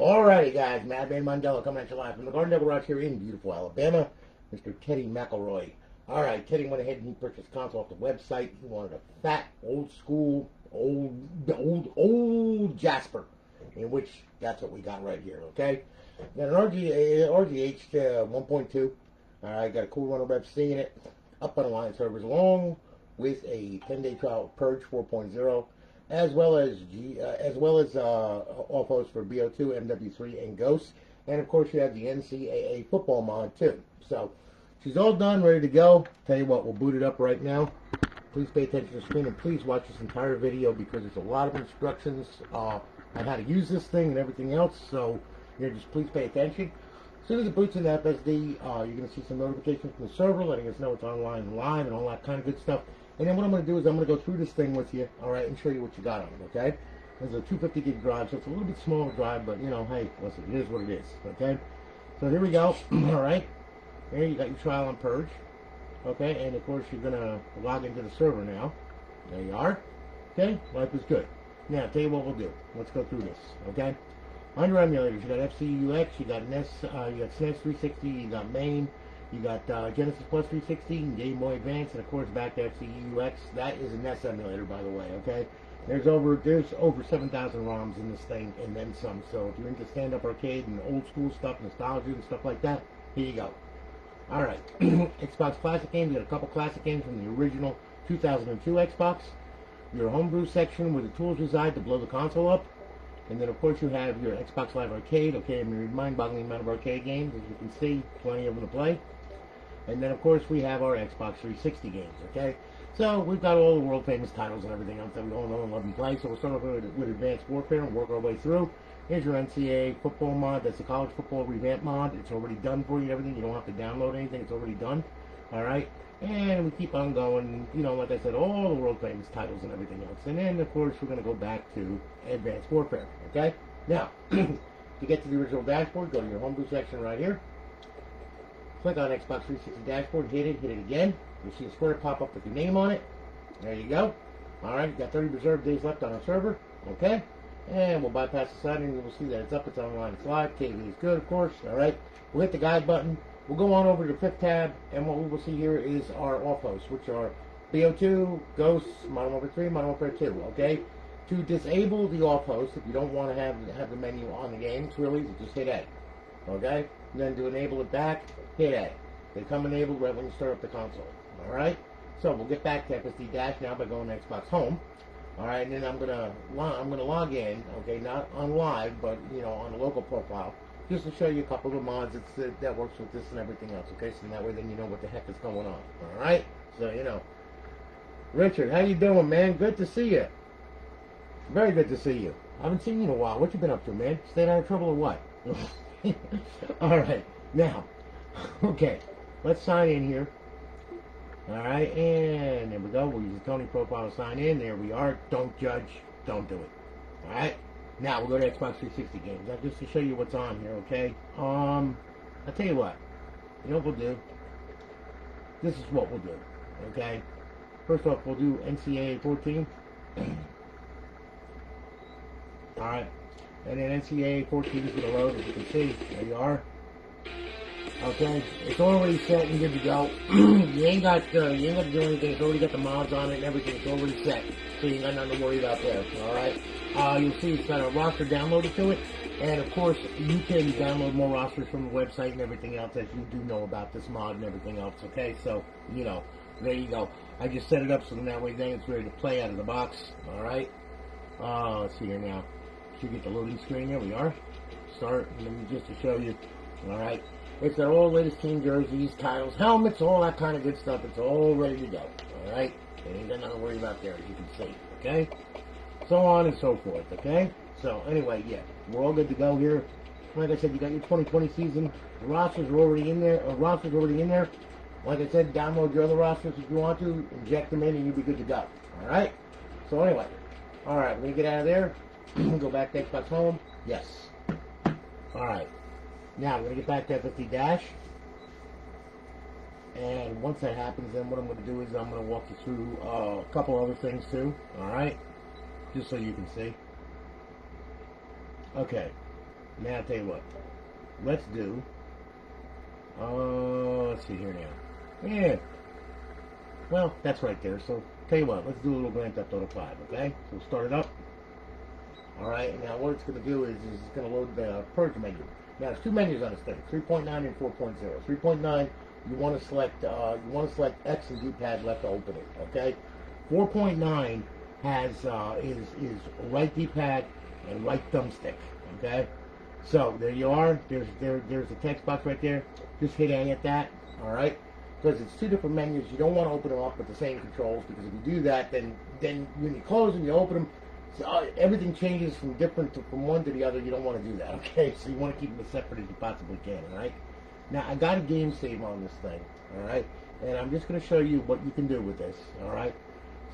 Alrighty, guys, Madman Mondello coming at you live from the Garden Devil Garage here in beautiful Alabama. Mr. Teddy McElroy. Alright, Teddy went ahead and he purchased a console off the website. He wanted a fat, old school, old Jasper, in which that's what we got right here, okay? Got an RGH 1.2. Alright, got a cool runner rep seeing it. Up on the line servers along with a 10-day trial of Purge 4.0. as well as offhosts for Bo2 Mw3 and Ghosts, and of course you have the NCAA football mod too. So she's all done, ready to go. Tell you what, we'll boot it up right now. Please pay attention to the screen and please watch this entire video because there's a lot of instructions on how to use this thing and everything else. So just please pay attention. As soon as it boots in the FSD, you're going to see some notifications from the server letting us know it's online and live and all that kind of good stuff. And then what I'm going to do is I'm going to go through this thing with you, alright, and show you what you got on it, okay? There's a 250 gig drive, so it's a little bit smaller drive, but, you know, hey, listen, it is what it is, okay? So here we go, alright? There you got your trial on Purge, okay? And, of course, you're going to log into the server now. There you are, okay? Life is good. Now, I'll tell you what we'll do. Let's go through this, okay? On your emulators, you got FCUX, you got NES, you got SNES 360, you got MAME, you got Genesis Plus 360 and Game Boy Advance, and of course back to FCUX. That is a NES emulator, by the way. Okay, there's over 7,000 ROMs in this thing, and then some. So if you're into stand-up arcade and old school stuff, nostalgia and stuff like that, here you go. All right, Xbox Classic games. You got a couple classic games from the original 2002 Xbox. Your homebrew section where the tools reside to blow the console up. And then, of course, you have your Xbox Live Arcade, okay, a mind-boggling amount of arcade games, as you can see, plenty of them to play. And then, of course, we have our Xbox 360 games, okay? So, we've got all the world-famous titles and everything else that we all know and love and play. So, we'll start off with Advanced Warfare and work our way through. Here's your NCAA football mod. That's the college football Revamped mod. It's already done for you, everything. You don't have to download anything. It's already done, all right? And we keep on going, you know, like I said, all the world-famous titles and everything else. And then, of course, we're going to go back to Advanced Warfare, okay? Now, to get to the original dashboard, go to your homebrew section right here. Click on Xbox 360 dashboard, hit it again. You'll see a square pop up with your name on it. There you go. All right, you've got 30 reserved days left on our server, okay? And we'll bypass the side, and you'll see that it's up, it's online, it's live. GtaV is good, of course, all right? We'll hit the guide button. We'll go on over to the fifth tab, and what we will see here is our offhosts, which are Bo2, Ghosts, Modern Warfare 3, Modern Warfare 2, okay? To disable the offhosts, if you don't want to have the menu on the game, it's really easy, just hit A, okay? And then to enable it back, hit A. They come enabled right when you start up the console, all right? So we'll get back to FSD Dash now by going to Xbox Home, all right? And then I'm gonna log in, okay? Not on live, but you know, on a local profile, just to show you a couple of mods that works with this and everything else, okay? So that way then you know what the heck is going on, all right? So, you know. Richard, how you doing, man? Good to see you. Very good to see you. I haven't seen you in a while. What you been up to, man? Staying out of trouble or what? All right. Now, okay. Let's sign in here. All right. And there we go. We'll use the Tony profile to sign in. There we are. Don't judge. Don't do it. All right. Now, we'll go to Xbox 360 games. That's just to show you what's on here, okay? I'll tell you what. You know what we'll do? This is what we'll do, okay? First off, we'll do NCAA 14. Alright. And then NCAA 14 is going to load, as you can see. There you are. Okay. It's already set and good to go. you ain't got to do anything. It's already got the mods on it and everything. It's already set. So you ain't got nothing to worry about there. Alright. You'll see it's got a roster downloaded to it. And of course, you can download more rosters from the website and everything else as you do know about this mod and everything else. Okay. So, you know, there you go. I just set it up so that way then it's ready to play out of the box. Alright. Let's see here now. Should get the loading screen. There we are. Start. And then just to show you. Alright. It's got all the latest team jerseys, titles, helmets, all that kind of good stuff. It's all ready to go. Alright? Ain't got nothing to worry about there, as you can see. Okay? So on and so forth. Okay? So, anyway, yeah. We're all good to go here. Like I said, you got your 2020 season. The rosters are already in there. Like I said, download your other rosters if you want to. Inject them in and you'll be good to go. Alright? So, anyway. Alright, we're going to get out of there. Go back to Xbox Home. Yes. Alright. Now, we're going to get back to FSD Dash. And once that happens, then what I'm going to do is I'm going to walk you through a couple other things too. Alright? Just so you can see. Okay. Now I'll tell you what. Let's do. Let's see here now. Yeah. Well, that's right there. So tell you what. Let's do a little Grand Theft Auto 5. Okay. So we'll start it up. All right. Now what it's going to do is it's going to load the Purge menu. Now there's two menus on this thing: 3.9 and 4.0. 3.9. You want to select X and D-pad left to open it. Okay. 4.9 has is right D-pad and right thumbstick. Okay. So there you are. There's the text box right there. Just hit A at that. All right. Because it's two different menus. You don't want to open them up with the same controls, because if you do that, then when you close them, you open them, so everything changes from one to the other. You don't want to do that. Okay. So you want to keep them as separate as you possibly can. All right. Now I got a game save on this thing. All right. And I'm just going to show you what you can do with this. All right.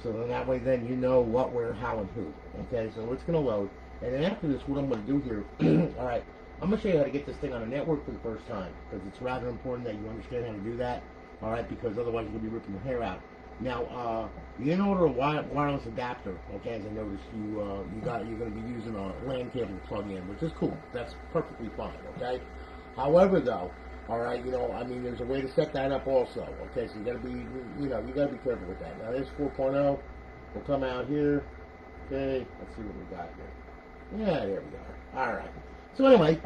So then that way, then you know what, where, how, and who. Okay. So it's going to load. And then after this, what I'm going to do here, all right, I'm going to show you how to get this thing on a network for the first time, because it's rather important that you understand how to do that, all right, because otherwise you're going to be ripping your hair out. Now, you didn't order a wireless adapter, okay, as I noticed you're going to be using a LAN cable to plug in, which is cool. That's perfectly fine, okay? However, though, all right, I mean, there's a way to set that up also, okay, so you got to be, you got to be careful with that. Now, there's 4.0. We'll come out here, okay, let's see what we got here. Yeah, there we are. All right. So anyway,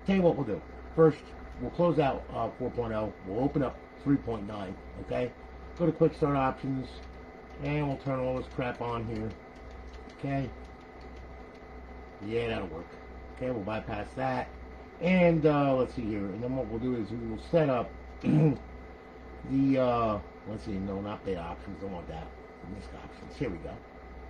tell you what we'll do. First, we'll close out 4.0. We'll open up 3.9. Okay. Go to Quick Start Options, and we'll turn all this crap on here. Okay. Yeah, that'll work. Okay, we'll bypass that, and let's see here. And then what we'll do is we will set up the let's see. No, not the options. Don't want that. Missed options. Here we go.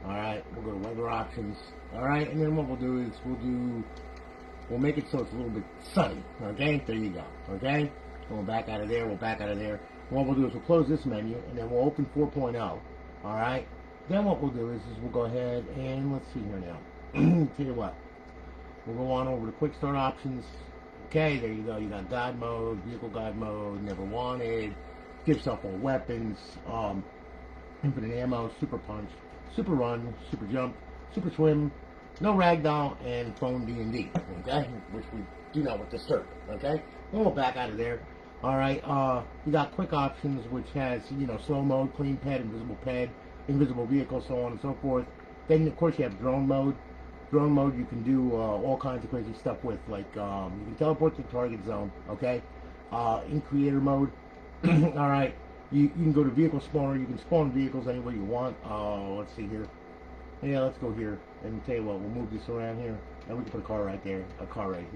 Alright, we'll go to weather options. Alright, and then what we'll do is we'll make it so it's a little bit sunny. Okay, there you go. Okay, we'll back out of there, we'll back out of there. What we'll do is we'll close this menu, and then we'll open 4.0. Alright, then what we'll do is we'll go ahead and let's see here now. Tell you what, we'll go on over to quick start options. Okay, there you go. You got God mode, vehicle God mode, never wanted, give yourself all weapons, infinite ammo, super punch, super run, super jump, super swim, no ragdoll, and phone D&D, okay? Which we do not want to disturb, okay? And we'll back out of there. All right, we got quick options, which has, slow mode, clean ped, invisible vehicle, so on and so forth. Then, of course, you have drone mode. Drone mode, you can do all kinds of crazy stuff with, like, you can teleport to the target zone, okay? In creator mode, all right. You can go to vehicle spawner. You can spawn vehicles any way you want. Let's see here. Yeah, let's go here. And tell you what, we'll move this around here. And we can put a car right there. A car right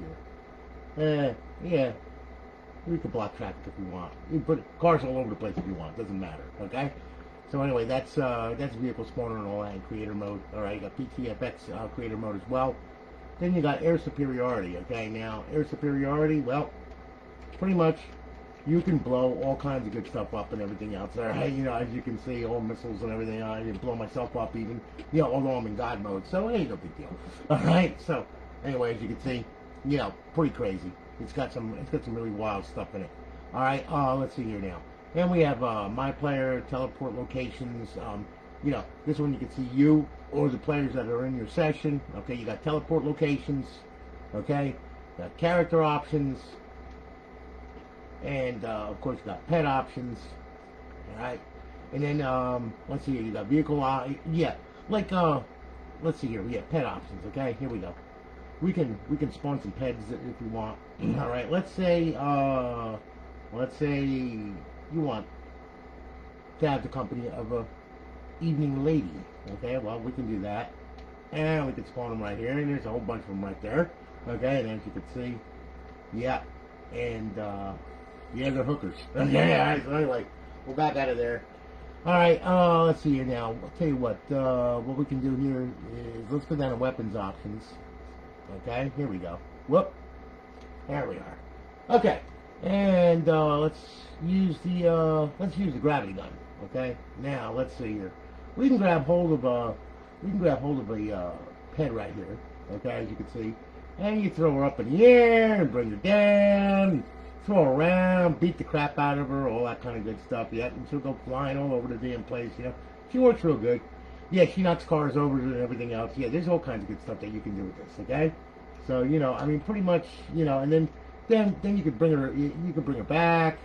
here. Yeah. We can block traffic if we want. You can put cars all over the place if you want. Doesn't matter. Okay? So anyway, that's vehicle spawner and all that in creator mode. Alright, you got PTFX creator mode as well. Then you got air superiority. Okay, now, air superiority, well, pretty much you can blow all kinds of good stuff up and everything else. All right, as you can see, all missiles and everything. I can blow myself up even, although I'm in God mode, so it ain't no big deal. All right, so anyway, as you can see, pretty crazy. It's got some really wild stuff in it. All right, let's see here now. And we have my player, teleport locations. This one you can see you or the players that are in your session. Okay, you got teleport locations. Okay, got character options. And, of course, you got pet options, alright, and then, let's see here, you got vehicle, let's see here, we have pet options, okay, here we go. We can spawn some pets if we want, alright, let's say you want to have the company of a evening lady, okay, well, we can do that, and we can spawn them right here, and there's a whole bunch of them right there, okay, and as you can see, yeah, and, yeah, they're hookers. Okay, alright, so anyway, we're back out of there. Alright, let's see here now. I'll tell you what we can do here is, let's go down to weapons options. Okay, here we go. Whoop. There we are. Okay, and let's use the gravity gun. Okay, now let's see here. We can grab hold of a ped right here. Okay, as you can see, and you throw her up in the air and bring her down. Throw her around, beat the crap out of her, all that kind of good stuff. Yeah, and she'll go flying all over the damn place. She works real good. Yeah, she knocks cars over and everything else. Yeah, there's all kinds of good stuff that you can do with this. Okay. So, you know, I mean, pretty much, you know, and then you could bring her, you could bring her back,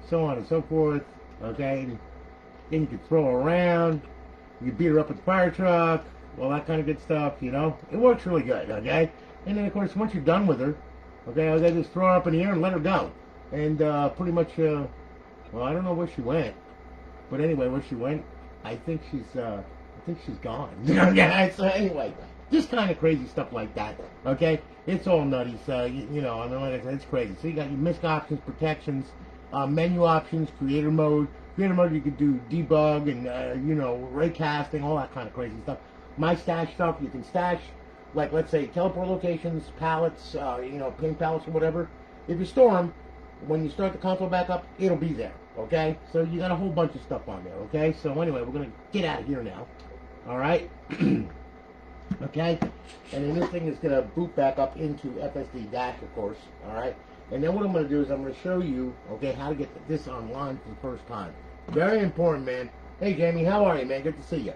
so on and so forth, okay? And then you could throw her around, you could beat her up with the fire truck, all that kind of good stuff, you know? It works really good, okay? And then, of course, once you're done with her, okay, they just throw her up in the air and let her go. And pretty much, well, I don't know where she went, but anyway, where she went, I think she's gone. Okay, so anyway, just kind of crazy stuff like that, okay? It's all nutty, so, you know, I mean, like I said, it's crazy. So you got your MISC options, protections, menu options, creator mode. Creator mode, you could do debug and, you know, ray casting, all that kind of crazy stuff. My stash stuff, you can stash, like, let's say, teleport locations, pallets, you know, pin pallets or whatever. If you store them, when you start the console back up, it'll be there, okay? So you got a whole bunch of stuff on there, okay? So anyway, we're going to get out of here now, all right? Okay? And then this thing is going to boot back up into FSD Dash, of course, all right? And then what I'm going to do is I'm going to show you, okay, how to get this online for the first time. Very important, man. Hey, Jamie, how are you, man? Good to see you.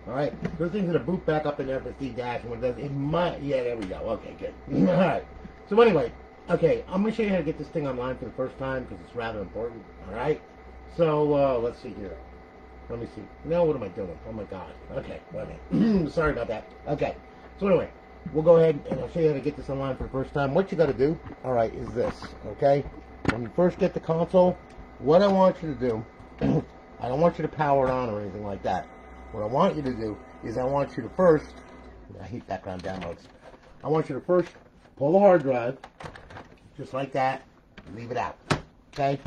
All right? So this thing's going to boot back up into FSD Dash, and when it does, it might, yeah, there we go. Okay, good. All right. So anyway, okay, I'm going to show you how to get this thing online for the first time because it's rather important, all right? So, let's see here. Let me see. No, what am I doing? Oh, my God. Okay, wait a minute. Sorry about that. Okay. So anyway, we'll go ahead and I'll show you how to get this online for the first time. What you got to do, all right, is this, okay? When you first get the console, what I want you to do, I don't want you to power it on or anything like that. What I want you to do is I want you to first, I hate background downloads. I want you to first pull the hard drive, just like that, and leave it out, okay?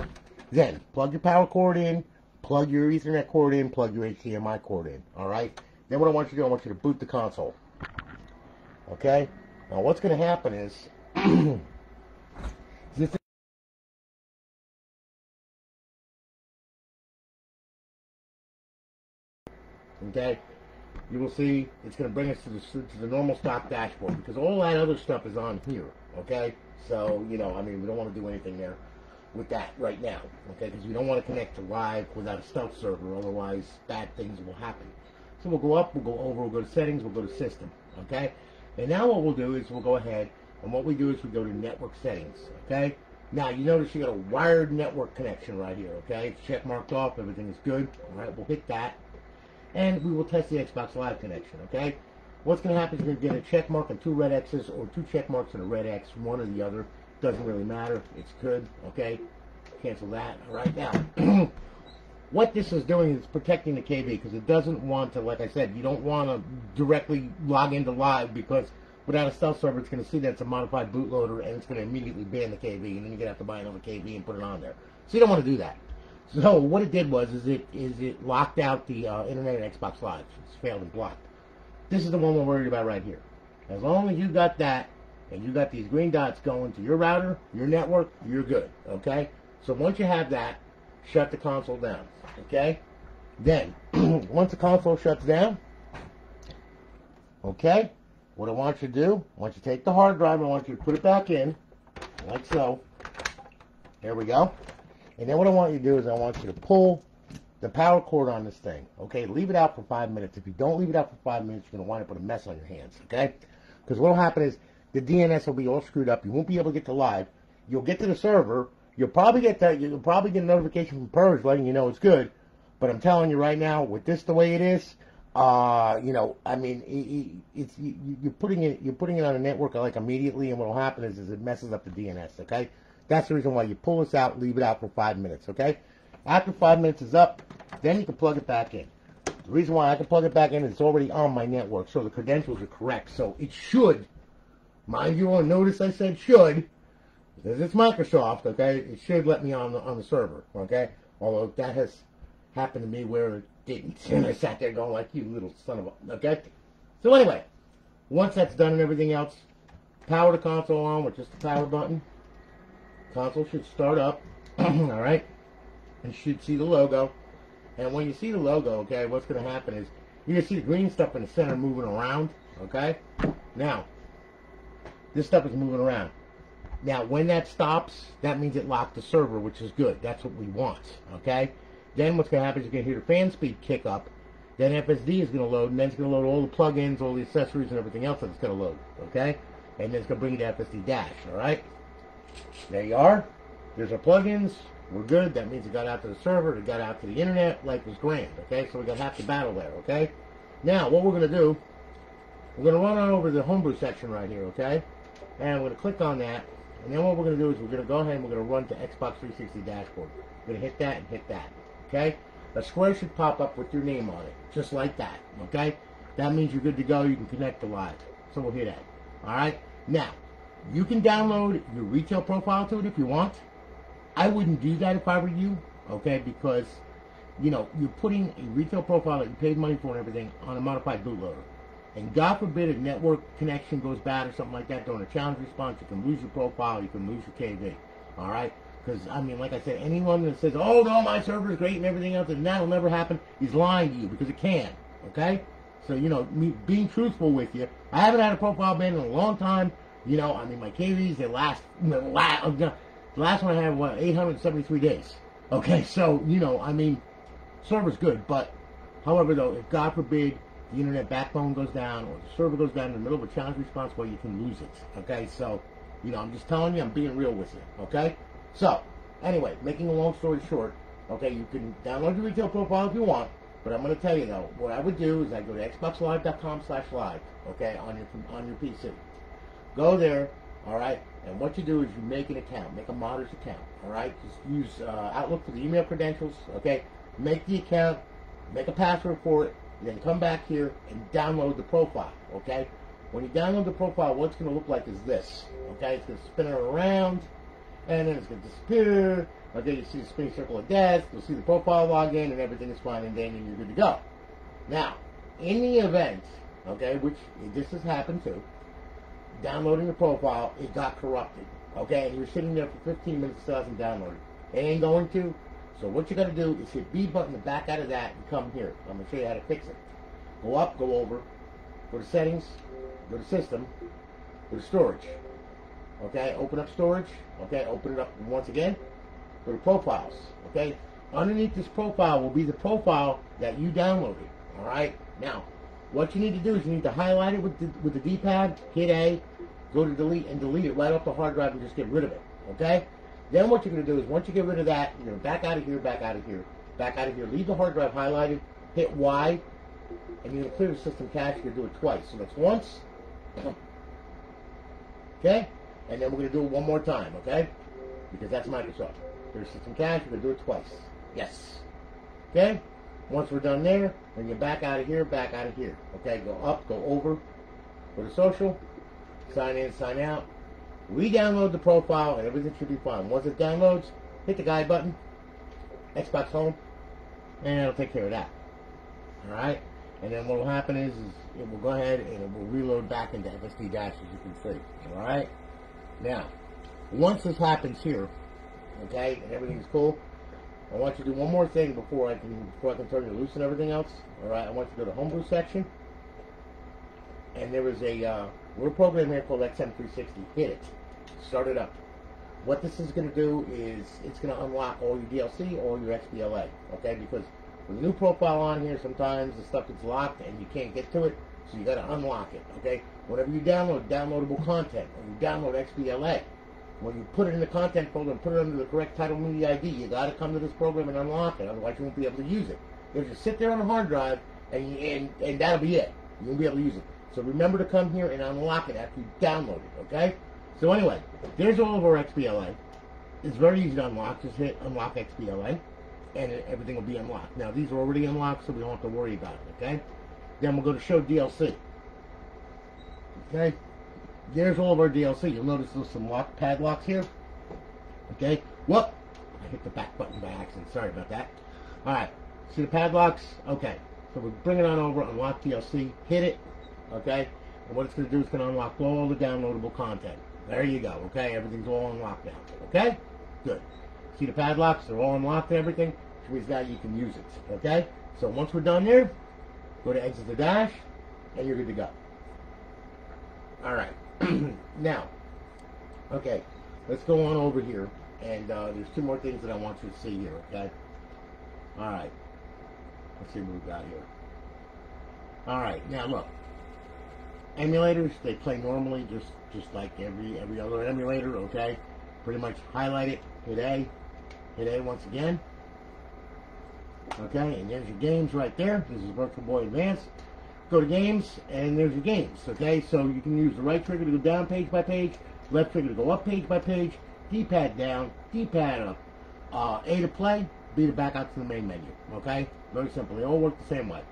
Then, plug your power cord in, plug your Ethernet cord in, plug your HDMI cord in, all right? Then what I want you to do, I want you to boot the console, okay? Now what's going to happen is, this okay, you will see it's going to bring us to the normal stock dashboard because all that other stuff is on here, okay? So, you know, I mean, we don't want to do anything there with that right now, okay? Because we don't want to connect to live without a stealth server, otherwise bad things will happen. So we'll go up, we'll go over, we'll go to settings, we'll go to system, okay? And now what we'll do is we'll go ahead, and what we do is we go to network settings, okay? Now, you notice you got a wired network connection right here, okay? It's check marked off, everything is good, all right? We'll hit that, and we will test the Xbox Live connection, okay? What's going to happen is you're going to get a check mark and 2 red X's, or 2 check marks and a red X, one or the other. Doesn't really matter. It's good, okay? Cancel that. All right, now, what this is doing is protecting the KV because it doesn't want to, like I said, you don't want to directly log into live because without a stealth server, it's going to see that it's a modified bootloader and it's going to immediately ban the KV, and then you're going to have to buy another KV and put it on there. So you don't want to do that. So what it did was it locked out the Internet and Xbox Live. It's failed and blocked. This is the one we're worried about right here. As long as you got that and you got these green dots going to your router, your network, you're good, okay? So once you have that, shut the console down, okay? Then, once the console shuts down, okay, what I want you to do, I want you to take the hard drive, I want you to put it back in, like so. There we go. And then what I want you to do is I want you to pull the power cord on this thing, okay? Leave it out for 5 minutes. If you don't leave it out for 5 minutes, you're going to wind up with a mess on your hands, okay? Because what will happen is the DNS will be all screwed up. You won't be able to get to live. You'll get to the server. You'll probably get that. You'll probably get a notification from Purge letting you know it's good. But I'm telling you right now, with this the way it is, you know, I mean, you're putting it on a network like immediately, and what will happen is it messes up the DNS, okay? That's the reason why you pull this out, leave it out for 5 minutes, okay? After 5 minutes is up, then you can plug it back in. The reason why I can plug it back in is it's already on my network, so the credentials are correct. So it should, mind you, on notice I said should, because it's Microsoft, okay? It should let me on the server, okay? Although that has happened to me where it didn't, and I sat there going like, you little son of a, okay? So anyway, once that's done and everything else, power the console on with just the power button. Console should start up, all right? And you should see the logo. And when you see the logo, okay, what's going to happen is you're going to see the green stuff in the center moving around, okay? Now, this stuff is moving around. Now, when that stops, that means it locked the server, which is good. That's what we want, okay? Then what's going to happen is you're going to hear the fan speed kick up. Then FSD is going to load, and then it's going to load all the plugins, all the accessories, and everything else that it's going to load, okay? and then it's going to bring you to FSD Dash, all right? There you are. There's our plugins. We're good. That means it got out to the server. It got out to the internet. Life was grand, okay? So we got half the battle there, okay? Now, what we're going to do, we're going to run on over to the homebrew section right here, okay? And we're going to click on that. And then what we're going to do is we're going to go ahead and we're going to run to Xbox 360 dashboard. We're going to hit that and hit that, okay? A square should pop up with your name on it, just like that, okay? That means you're good to go. You can connect to live. So we'll hit that, all right? Now, you can download your retail profile to it if you want. I wouldn't do that if I were you, okay? Because, you know, you're putting a retail profile that you paid money for and everything on a modified bootloader. And God forbid a network connection goes bad or something like that during a challenge response, you can lose your profile, you can lose your KV, all right? Because, I mean, like I said, anyone that says, oh, no, my server is great and everything else, and that'll never happen, is lying to you because it can, okay? So, you know, me being truthful with you, I haven't had a profile ban in a long time. You know, I mean, my KVs, they last, the last one I had, what, 873 days. Okay, so, you know, I mean, server's good, but, however, though, if God forbid the internet backbone goes down or the server goes down in the middle of a challenge response, well, you can lose it, okay? So, you know, I'm just telling you, I'm being real with you, okay? So, anyway, making a long story short, okay, you can download your retail profile if you want, but I'm going to tell you, though, what I would do is I go to xboxlive.com/live, okay, on your PC. Go there, all right, and what you do is you make an account, make a modder's account, all right? Just use Outlook for the email credentials, okay? Make the account, make a password for it, then come back here and download the profile, okay? When you download the profile, what it's going to look like is this, okay? It's going to spin it around, and then it's going to disappear. Okay, you see the spinning circle of death, you'll see the profile login, and everything is fine and dandy, and you're good to go. Now, in the event, okay, which this has happened too, downloading the profile, it got corrupted, okay, and you're sitting there for 15 minutes, still hasn't downloaded. It ain't going to, so what you got to do is hit B button to back out of that and come here. I'm going to show you how to fix it. Go up, go over, go to settings, go to system, go to storage. Okay, open up storage, okay, open it up once again, go to profiles, okay. Underneath this profile will be the profile that you downloaded, all right. Now, what you need to do is you need to highlight it with the D-pad, hit A, go to delete, and delete it right off the hard drive and just get rid of it, okay. Then what you're going to do is once you get rid of that, you're going to back out of here, back out of here, back out of here, leave the hard drive highlighted, hit Y, and you're going to clear the system cache. You're going to do it twice. So that's once, okay, and then we're going to do it one more time, okay, because that's Microsoft. Clear system cache, we're going to do it twice. Yes. Okay? Once we're done there, then you're back out of here, okay, go up, go over, go to social, sign in, sign out, re-download the profile, and everything should be fine. Once it downloads, hit the guide button, Xbox Home, and it'll take care of that. Alright? And then what will happen is it will go ahead and it will reload back into FSD Dash, as you can see. Alright? Now, once this happens here, okay, and everything's cool, I want you to do one more thing before I can turn you loose and everything else. Alright, I want you to go to Homebrew section, and there is a little program here called XM360. Hit it. Start it up. What this is going to do is it's going to unlock all your DLC, all your XBLA, okay? Because with a new profile on here, sometimes the stuff gets locked and you can't get to it, so you got to unlock it, okay? Whenever you download downloadable content, or you download XBLA, when you put it in the content folder and put it under the correct title media ID, you got to come to this program and unlock it, otherwise you won't be able to use it. You'll just sit there on the hard drive, and that'll be it. You won't be able to use it. So remember to come here and unlock it after you download it, okay? So anyway, there's all of our XBLA. It's very easy to unlock. Just hit unlock XBLA, and everything will be unlocked. Now, these are already unlocked, so we don't have to worry about it, okay? Then we'll go to show DLC. Okay? There's all of our DLC. You'll notice there's some padlocks here. Okay? Whoop! I hit the back button by accident. Sorry about that. Alright. See the padlocks? Okay. So we'll bring it on over, unlock DLC, hit it. Okay? And what it's going to do is going to unlock all the downloadable content. There you go. Okay? Everything's all unlocked now. Okay? Good. See the padlocks? They're all unlocked and everything. Which means now you can use it. Okay? So once we're done there, go to exit the dash, and you're good to go. Alright. Now, okay, let's go on over here, and there's two more things that I want you to see here, okay? Alright, let's see what we've got here. Alright, now look, emulators. They play normally, just like every other emulator. Okay, pretty much highlight it, hit A once again. Okay, and there's your games right there. This is Virtual Boy Advance. Go to games, and there's your games. Okay, so you can use the right trigger to go down page by page, left trigger to go up page by page, D-pad down, D-pad up, A to play, B to back out to the main menu. Okay, very simple. They all work the same way.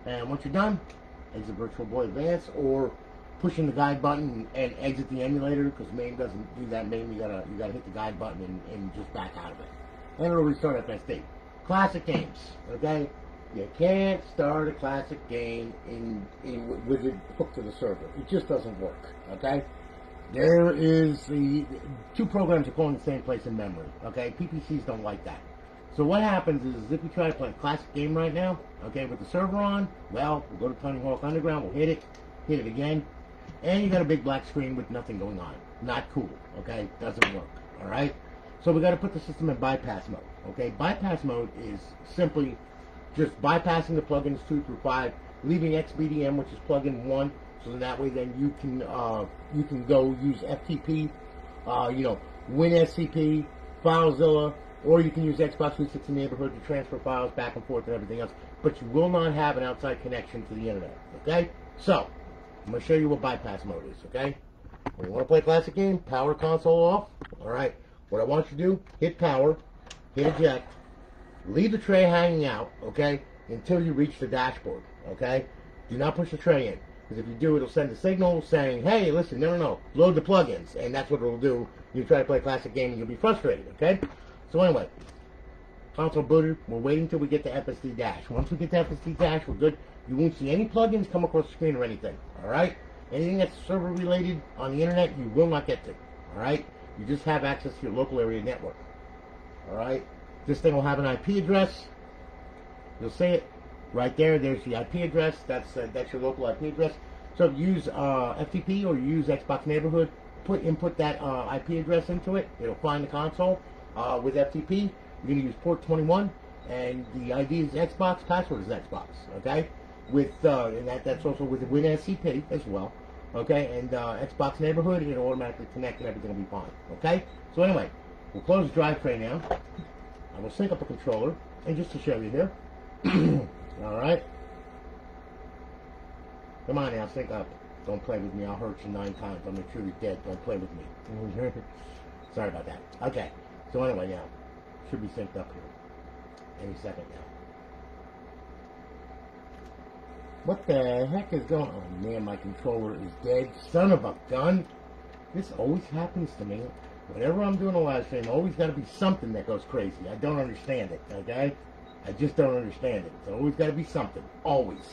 And once you're done, exit Virtual Boy Advance, or pushing the guide button and exit the emulator, because MAME doesn't do that. MAME, you gotta hit the guide button and just back out of it, and it'll restart FSD. Classic games, okay? You can't start a classic game with it hooked to the server. It just doesn't work, okay? There is the two programs are calling the same place in memory, okay? PPCs don't like that. So what happens is if you try to play a classic game right now, okay, with the server on, well, we'll go to Tony Hawk Underground, we'll hit it again, and you got a big black screen with nothing going on. Not cool, okay? Doesn't work, all right? So we got to put the system in bypass mode. Okay, bypass mode is simply just bypassing the plugins 2 through 5, leaving XBDM, which is plugin 1, so that way then you can go use FTP, WinSCP, FileZilla, or you can use Xbox 360 Neighborhood to transfer files back and forth and everything else. But you will not have an outside connection to the internet. Okay, so I'm going to show you what bypass mode is. Okay, when you want to play a classic game, power console off. All right. What I want you to do, hit power, hit eject, leave the tray hanging out, okay, until you reach the dashboard, okay? Do not push the tray in, because if you do, it'll send a signal saying, hey, listen, no, load the plugins, and that's what it'll do. You try to play a classic game and you'll be frustrated, okay? So anyway, console booted, we're waiting till we get to FSD dash. Once we get to FSD dash, we're good. You won't see any plugins come across the screen or anything, all right? Anything that's server related on the internet, you will not get to, all right? You just have access to your local area network. Alright? This thing will have an IP address. You'll see it right there. There's the IP address. That's your local IP address. So if you use FTP or you use Xbox Neighborhood, input that IP address into it. It'll find the console. With FTP, you're going to use port 21, and the ID is Xbox, password is Xbox. Okay? With and that's also with the WinSCP as well. Okay, and Xbox Neighborhood, it'll automatically connect and everything will be fine. Okay? So anyway, we'll close the drive tray now. I will sync up the controller, and just to show you here. Alright? Come on now, sync up. Don't play with me, I'll hurt you 9 times. I'm truly dead, don't play with me. Sorry about that. Okay, so anyway now, should be synced up here. Any second now. What the heck is going on? Oh man, my controller is dead. Son of a gun. This always happens to me. Whenever I'm doing a live stream, always got to be something that goes crazy. I don't understand it, okay? I just don't understand it. It's always got to be something. Always.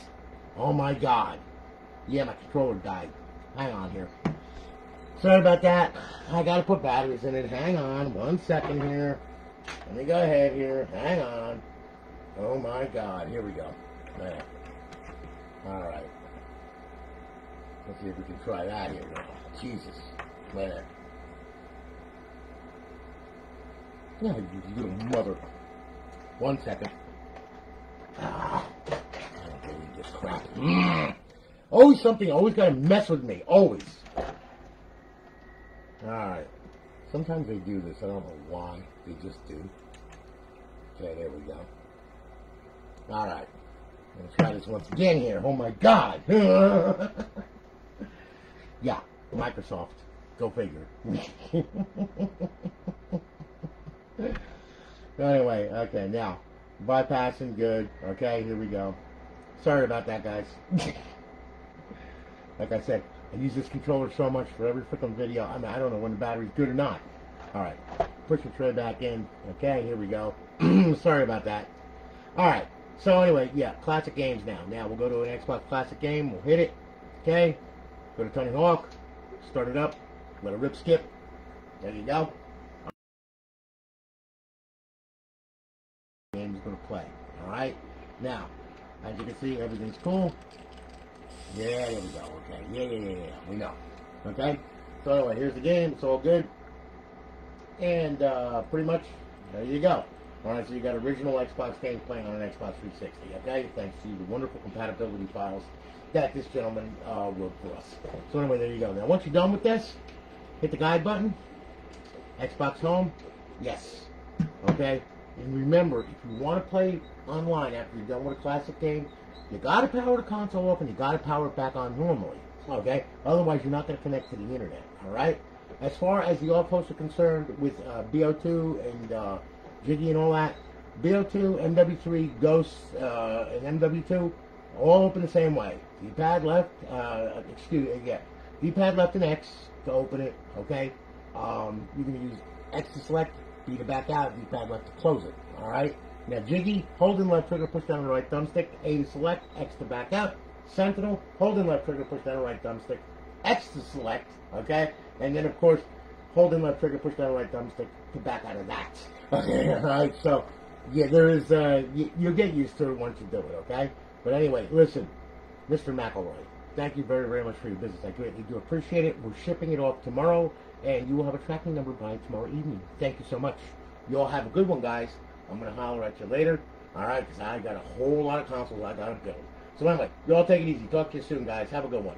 Oh my god. Yeah, my controller died. Hang on here. Sorry about that. I got to put batteries in it. Hang on. 1 second here. Let me go ahead here. Hang on. Oh my god. Here we go. There. Alright. Let's see if we can try that here. Jesus. Man. Yeah, you little mother. 1 second. Ah. I don't believe this crap. Always something, always gotta mess with me. Always. Alright. Sometimes they do this. I don't know why. They just do. Okay, there we go. Alright. I'm going to try this once again here. Oh my god. Yeah, Microsoft. Go figure. Anyway, okay, now. Bypassing, good. Okay, here we go. Sorry about that, guys. Like I said, I use this controller so much for every freaking video. I mean, I don't know when the battery's good or not. Alright, push the tray back in. Okay, here we go. Sorry about that. Alright. So anyway, yeah, classic games now. Now we'll go to an Xbox classic game. We'll hit it. Okay. Go to Tony Hawk. Start it up. Let it rip skip. There you go. Game is going to play. Alright. Now, as you can see, everything's cool. Yeah, there we go. Okay. Yeah. We know. Okay. So anyway, here's the game. It's all good. And pretty much, there you go. Alright, so you got original Xbox games playing on an Xbox 360, okay? Thanks to the wonderful compatibility files that this gentleman wrote for us. So anyway, there you go. Now, once you're done with this, hit the guide button. Xbox Home, yes. Okay? And remember, if you want to play online after you're done with a classic game, you got to power the console off and you got to power it back on normally. Okay? Otherwise, you're not going to connect to the internet. Alright? As far as the off-hosts are concerned with Bo2 and Jiggy and all that, Bo2, Mw3 Ghosts, and MW2, all open the same way. D-pad left, D-pad left and X to open it, okay? You can use X to select, B to back out, D-pad left to close it, alright? Now Jiggy, hold in left trigger, push down the right thumbstick, A to select, X to back out. Sentinel, hold in left trigger, push down the right thumbstick, X to select, okay? And then of course, hold in left trigger, push down the right thumbstick to back out of that. Okay, alright, so, yeah, there is, you'll get used to it once you do it, okay? But anyway, listen, Mr. McElroy, thank you very, very much for your business. I greatly do appreciate it. We're shipping it off tomorrow, and you will have a tracking number by tomorrow evening. Thank you so much. You all have a good one, guys. I'm going to holler at you later, alright, because I got a whole lot of consoles I got to build. So anyway, you all take it easy. Talk to you soon, guys. Have a good one.